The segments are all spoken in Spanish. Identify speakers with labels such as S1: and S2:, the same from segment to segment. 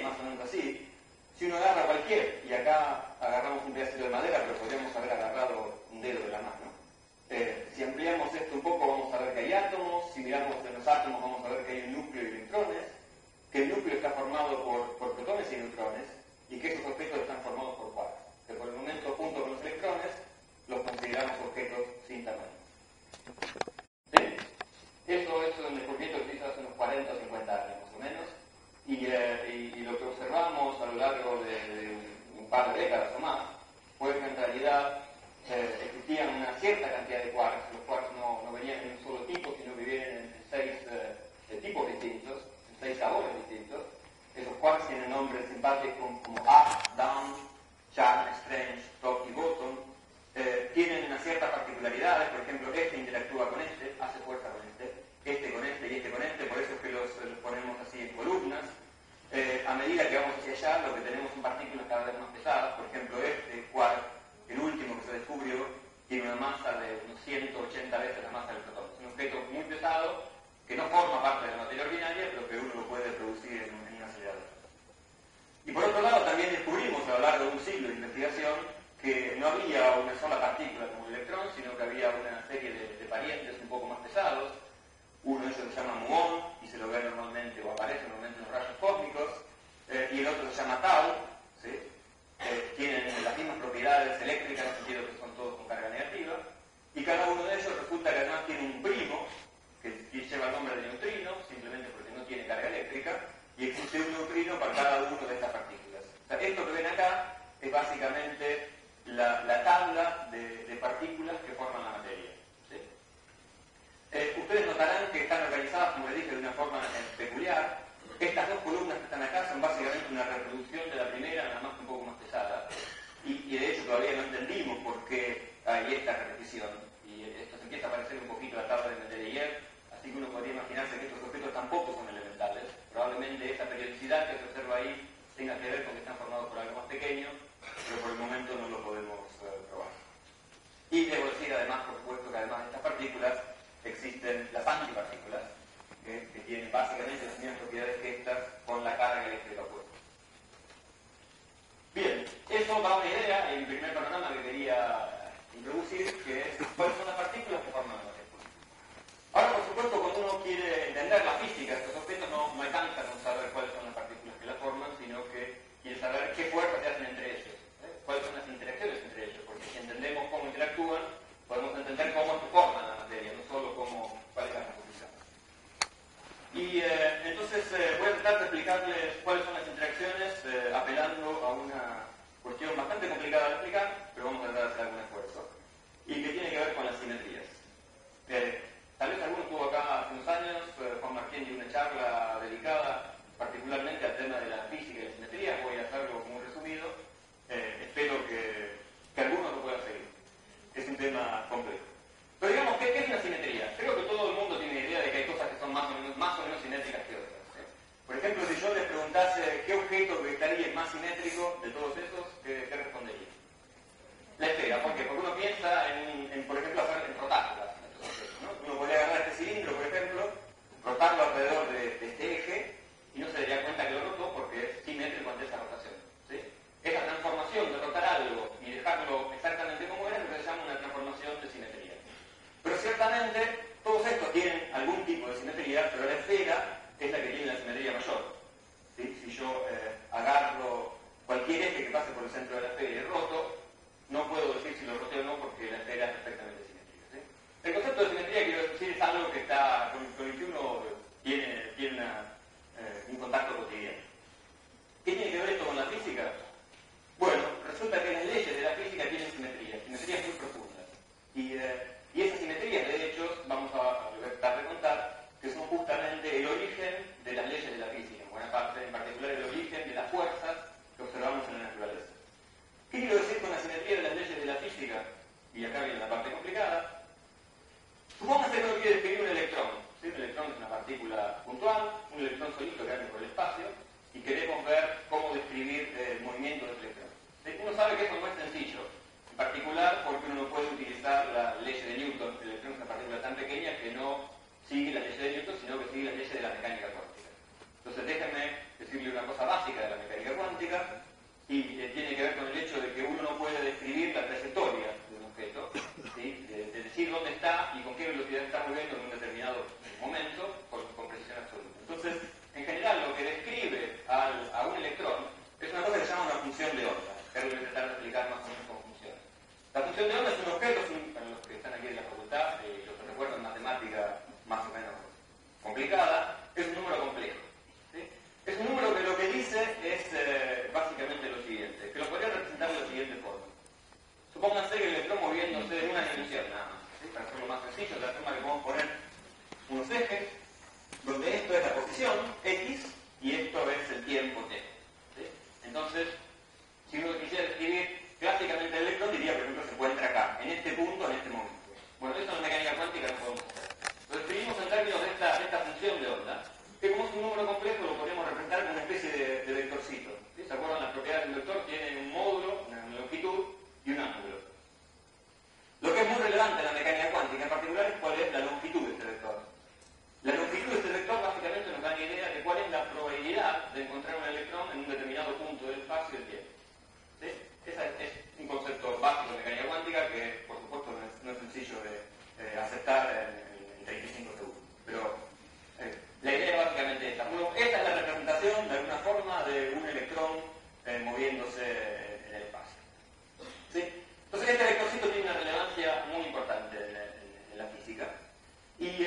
S1: más o menos así. Si uno agarra cualquier, y acá agarramos un pedacito de madera, pero podríamos haber agarrado un dedo de la mano. Si ampliamos esto un poco, vamos a ver que hay átomos. Si miramos en los átomos, vamos a ver que hay un núcleo y electrones, que el núcleo está formado por protones y neutrones, y que esos objetos están formados por quarks, que por el momento, junto con los electrones, los consideramos objetos sin tamaño. Bien, eso es un descubrimiento que se hizo hace unos 40 o 50 años más o menos, y lo que observamos a lo largo de un par de décadas o más fue que en realidad existían una cierta cantidad de quarks. Los quarks no venían en un solo tipo, sino que vienen en 6 tipos distintos, en 6 sabores distintos. Esos quarks tienen nombres simpáticos como up, down, sharp, strange, top y bottom. Tienen unas ciertas particularidades, por ejemplo, este interactúa con este, hace fuerza con este con este y este con este, por eso es que los ponemos así en columnas. A medida que vamos hacia allá, lo que tenemos son partículas cada vez más pesadas. Por ejemplo, este quark, el último que se descubrió, tiene una masa de unos 180 veces la masa del protón. Es un objeto muy pesado que no forma parte de la materia ordinaria, pero que uno lo puede producir en un acelerador. Y por otro lado, también descubrimos a lo largo de un siglo de investigación que no había una sola partícula como el electrón, sino que había una serie de parientes un poco más pesados. Uno de ellos se llama muón, y se lo ve normalmente, o aparece normalmente en los rayos cósmicos, y el otro se llama tau, ¿sí? Tienen las mismas propiedades eléctricas, en el sentido que son todos con carga negativa, y cada uno de ellos resulta que además tiene un primo, que lleva el nombre de neutrino, simplemente porque no tiene carga eléctrica, y existe un neutrino para cada uno de estas partículas. O sea, esto que ven acá es básicamente la tabla de partículas que forman la materia. ¿Sí? Ustedes notarán que están organizadas, como les dije, de una forma peculiar. Estas dos columnas que están acá son básicamente una reproducción de la primera, nada más que un poco más pesada. Y de hecho todavía no entendimos por qué hay esta repetición. Y esto se empieza a parecer un poquito a la tabla de Mendeleev, así que uno podría imaginarse que estos objetos tampoco son elementales. Probablemente esta periodicidad que se observa ahí tenga que ver con que están formados por algo más pequeño, pero por el momento no lo podemos probar. Y debo decir además, por supuesto, que además de estas partículas existen las antipartículas, que tienen básicamente las mismas propiedades que estas con la carga eléctrica opuesta. Bien, eso da una idea, el primer panorama que quería introducir, que es cuáles son las partículas que forman la materia. Ahora, por supuesto, cuando uno quiere entender la física de estos objetos, no alcanza con saber cuáles son las partículas que las forman, sino que quiere saber qué fuerzas se hacen entre ellos, cuáles son las interacciones entre ellos, porque si entendemos cómo interactúan, podemos entender cómo se forman la materia, no solo cuál es la composición. Y entonces voy a tratar de explicarles cuáles son las interacciones, apelando a una cuestión bastante complicada de explicar, pero vamos a tratar de hacer algún esfuerzo, y que tiene que ver con las simetrías. Tal vez alguno estuvo acá hace unos años, Juan Martín dio una charla dedicada particularmente al tema de la física y la simetría. Voy a hacerlo muy resumido, espero que algunos lo puedan seguir. Es un tema complejo. Pero digamos, ¿qué es una simetría? Creo que todo el mundo tiene idea de que hay cosas que son más o menos simétricas que otras. Por ejemplo, si yo les preguntase qué objeto que estaría más simétrico de todos esos, ¿qué respondería? La esfera. ¿Por qué? Porque uno piensa por ejemplo, en rotarlas. ¿No? Uno podría agarrar este cilindro, por ejemplo, rotarlo alrededor de este eje, y no se daría cuenta que lo rotó porque es simétrico ante esa rotación. ¿Sí? Esa transformación de rotar algo y dejarlo exactamente como era es lo que se llama una transformación de simetría. Pero ciertamente todos estos tienen algún tipo de simetría, pero la esfera es la que tiene la simetría mayor. ¿Sí? Si yo agarro cualquier eje que pase por el centro de la esfera y roto, no puedo decir si lo roté o no porque la esfera es perfectamente simétrica. ¿Sí? El concepto de simetría, quiero decir, es algo que está con el que uno tiene un contacto cotidiano. ¿Qué tiene que ver esto con la física? Bueno, resulta que las leyes de la física tienen simetrías muy profundas. Y esas simetrías, de hecho, vamos a tratar de contar que son justamente el origen de las leyes de la física, en buena parte, en particular el origen de las fuerzas que observamos en la naturaleza. ¿Qué quiero decir con la simetría de las leyes de la física? Y acá viene la parte complicada. Supóngase que uno quiere describir un electrón. ¿Sí? Un electrón es una partícula puntual, un electrón solito que anda por el espacio, y queremos ver cómo describir el movimiento de ese electrón. ¿Sí? Uno sabe que eso no es sencillo, en particular porque uno no puede utilizar la ley de Newton. El electrón es una partícula tan pequeña que no sigue la ley de Newton, sino que sigue la ley de la mecánica cuántica. Entonces déjenme decirle una cosa básica de la cuántica y tiene que ver con el hecho de que uno no puede describir la trayectoria de un objeto, ¿sí? de decir dónde está y con qué velocidad está moviendo en un determinado momento con precisión absoluta. Entonces, en general, lo que describe a un electrón es una cosa que se llama una función de onda. Ahora voy a intentar explicar más o menos cómo funciona. La función de onda es un objeto, para los que están aquí en la facultad, los que recuerdan matemática más o menos complicada, es un número complejo. ¿Sí? Es un número que lo que dice es básicamente lo siguiente, que lo podría representar de la siguiente forma. Supónganse que el electrón moviéndose en una dimensión nada más, ¿sí? Para hacerlo más sencillo, de la forma que podemos poner unos ejes, donde esto es la posición, X, y esto es el tiempo, T. ¿Sí? Entonces, si uno quisiera describir clásicamente el electrón, diría, por ejemplo, se encuentra acá, en este punto, en este momento. Bueno, esto en la mecánica cuántica no podemos hacer. Lo describimos en términos de esta función de onda, que como es un número complejo lo podemos representar como una especie de vectorcito. ¿Sí? ¿Se acuerdan? Las propiedades del vector tienen un módulo, una longitud y un ángulo. Lo que es muy relevante en la mecánica cuántica en particular es cuál es la longitud de este vector. La longitud de este vector básicamente nos da una idea de cuál es la probabilidad de encontrar un electrón en un determinado punto del espacio y del tiempo. ¿Sí? Ese es un concepto básico de mecánica cuántica que, por supuesto, no es sencillo de aceptar en 35 segundos. Pero la idea es básicamente esta. Esta es la representación, de alguna forma, de un electrón moviéndose en el espacio. ¿Sí? Entonces, este vectorcito tiene una relevancia muy importante en la física. Y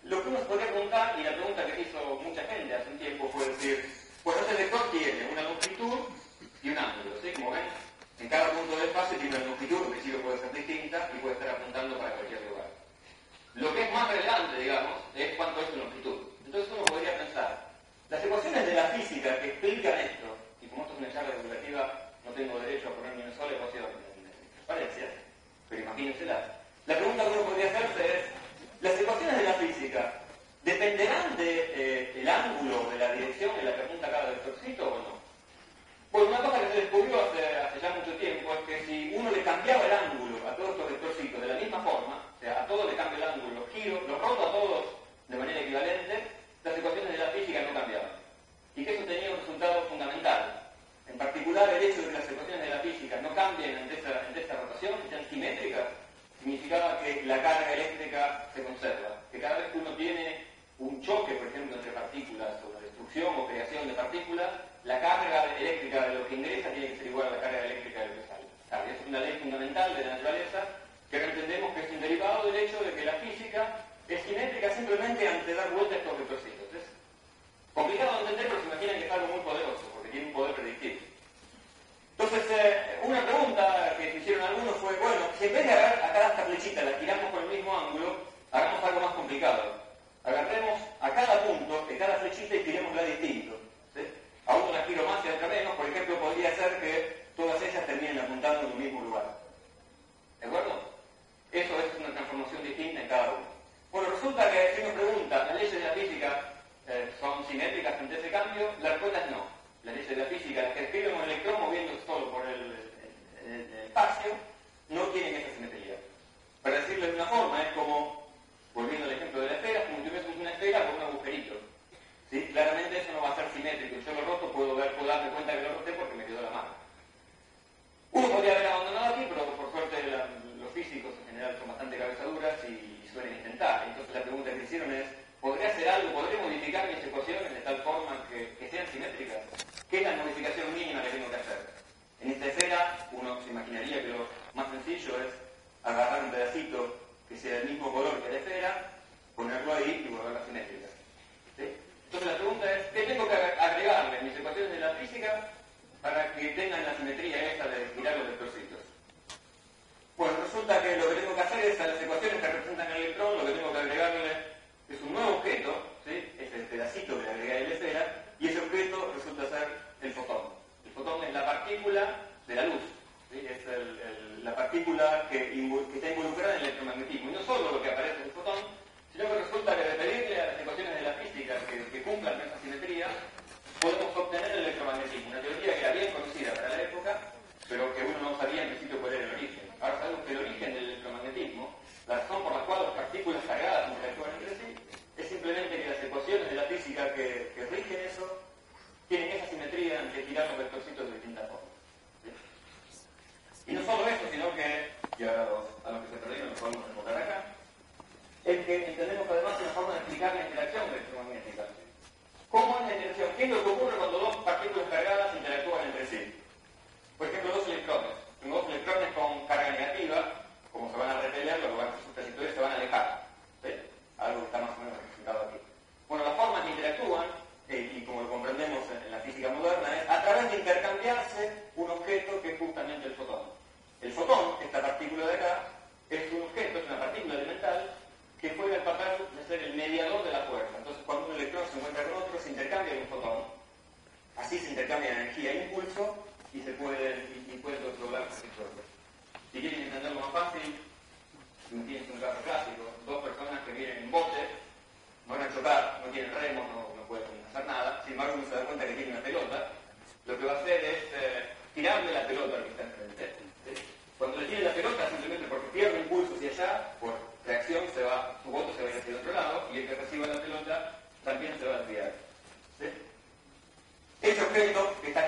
S1: lo que uno se podría preguntar, y la pregunta que hizo mucha gente hace un tiempo, fue decir, bueno, este vector tiene una longitud y un ángulo, ¿sí? Como ven, en cada punto del espacio tiene una longitud, que sí puede ser distinta y puede estar apuntando para cualquier lugar. Lo que es más relevante, digamos, es cuánto es su longitud. Entonces uno podría pensar, las ecuaciones de la física que explican esto, y como esto es una charla divulgativa, no tengo derecho a poner ni una sola ecuación en transparencia, pero imagínensela. La pregunta que uno podría hacerse es, ¿las ecuaciones de la física dependerán del ángulo, de la dirección en la que apunta cada vectorcito o no? Pues una cosa que se descubrió hace ya mucho tiempo es que si uno le cambiaba el ángulo a todos estos vectorcitos de la misma forma, o sea, a todos le cambio el ángulo, los giro, los roto a todos de manera equivalente, las ecuaciones de la física no cambiaban. Y que eso tenía un resultado fundamental. En particular, el hecho de que las ecuaciones de la física no cambien ante esta rotación, que sean simétricas, significaba que la carga eléctrica se conserva. Que cada vez que uno tiene un choque, por ejemplo, entre partículas, o la destrucción o creación de partículas, la carga eléctrica de lo que ingresa tiene que ser igual a la carga eléctrica de lo que sale. Es una ley fundamental de la naturaleza que ahora entendemos que es un derivado del hecho de que la física es simétrica simplemente ante dar vuelta a estos vectorcitos. Es complicado de entender, pero se imaginan que es algo muy poderoso, porque tiene un poder predictivo. Entonces, una pregunta que hicieron algunos fue, bueno, si en vez de agarrar a cada esta flechita la tiramos por el mismo ángulo, hagamos algo más complicado. Agarremos a cada punto de cada flechita y tirémosla distinto. ¿Sí? A uno la giro más y a otra menos, por ejemplo, podría ser que todas ellas terminen apuntando en un mismo lugar. ¿De acuerdo? Eso es una transformación distinta en cada uno. Bueno, resulta que si uno pregunta, ¿las leyes de la física son simétricas ante ese cambio? La respuesta es no. Las leyes de la física, las que describen un electrón moviéndose solo por el espacio, no tienen esa simetría. Para decirlo de una forma, es como, volviendo al ejemplo de la esfera, como si tuviésemos una esfera con un agujerito. ¿Sí? Claramente eso no va a ser simétrico. Yo lo roto, puedo darme cuenta que lo roté porque me quedó la mano. Uno podría haber abandonado aquí, pero por suerte los físicos en general son bastante cabezaduras y suelen intentar. Entonces la pregunta que hicieron es, ¿podría hacer algo? ¿Podría modificar mis ecuaciones de tal forma que sean simétricas? ¿Qué es la modificación mínima que tengo que hacer? En esta esfera, uno se imaginaría que lo más sencillo es agarrar un pedacito que sea del mismo color que la esfera, ponerlo ahí y volverla simétrica. ¿Sí? Entonces la pregunta es, ¿qué tengo que agregarle en mis ecuaciones de la física para que tengan la simetría esta de girar los vectorcitos? Bueno, resulta que lo que tengo que hacer es a las ecuaciones que representan el electrón, lo que tengo que agregarle es un nuevo objeto, ¿sí? Es el pedacito que le agregué a la esfera, y ese objeto resulta ser el fotón. El fotón es la partícula de la luz, ¿sí? Es la partícula que está involucrada en el electromagnetismo. Y no solo lo que aparece en el fotón, sino que resulta que de pedirle a las ecuaciones de la física que cumplan esa simetría, podemos obtener el electromagnetismo. Una teoría que era bien conocida para la época, pero que uno no sabía en principio cuál era el origen. Ahora sabemos que el origen del electromagnetismo, la razón por la cual las partículas cargadas interactúan entre sí, es simplemente que las ecuaciones de la física que rigen eso tienen esa simetría funcionan que tirar los vectorcitos de distintas formas. ¿Sí? Y no solo eso, sino que, y ahora a los que se perdieron los podemos enfocar acá, es que entendemos además una forma de explicar la interacción electromagnética. ¿Cómo es la interacción? ¿Qué es lo que ocurre cuando dos partículas cargadas interactúan entre sí? Por ejemplo, dos electrones. Tengo dos electrones con carga negativa, como se van a repeler, los lugares superpositorios se van a alejar. ¿Sí? Algo que está más o menos explicado aquí. Bueno, la forma que interactúan, y como lo comprendemos en la física moderna, es a través de intercambiarse un objeto que es justamente el fotón. El fotón, esta partícula de acá, es un objeto, es una partícula elemental que juega el papel de ser el mediador de la fuerza. Entonces, cuando un electrón se encuentra con otro, se intercambia un fotón. Así se intercambia energía e impulso y se puede controlar los electrones. Si quieren entenderlo más fácil, si tienes un caso clásico, dos personas que vienen en bote, van a chocar, no tienen remos, no pueden hacer nada. Sin embargo, uno se da cuenta que tiene una pelota. Lo que va a hacer es tirarle la pelota al que está enfrente. ¿Sí? Cuando le tire la pelota, simplemente porque pierde impulso hacia allá, por reacción su voto se va a ir hacia el otro lado, y el que reciba la pelota también se va a desviar. ¿Sí? Ese objeto que está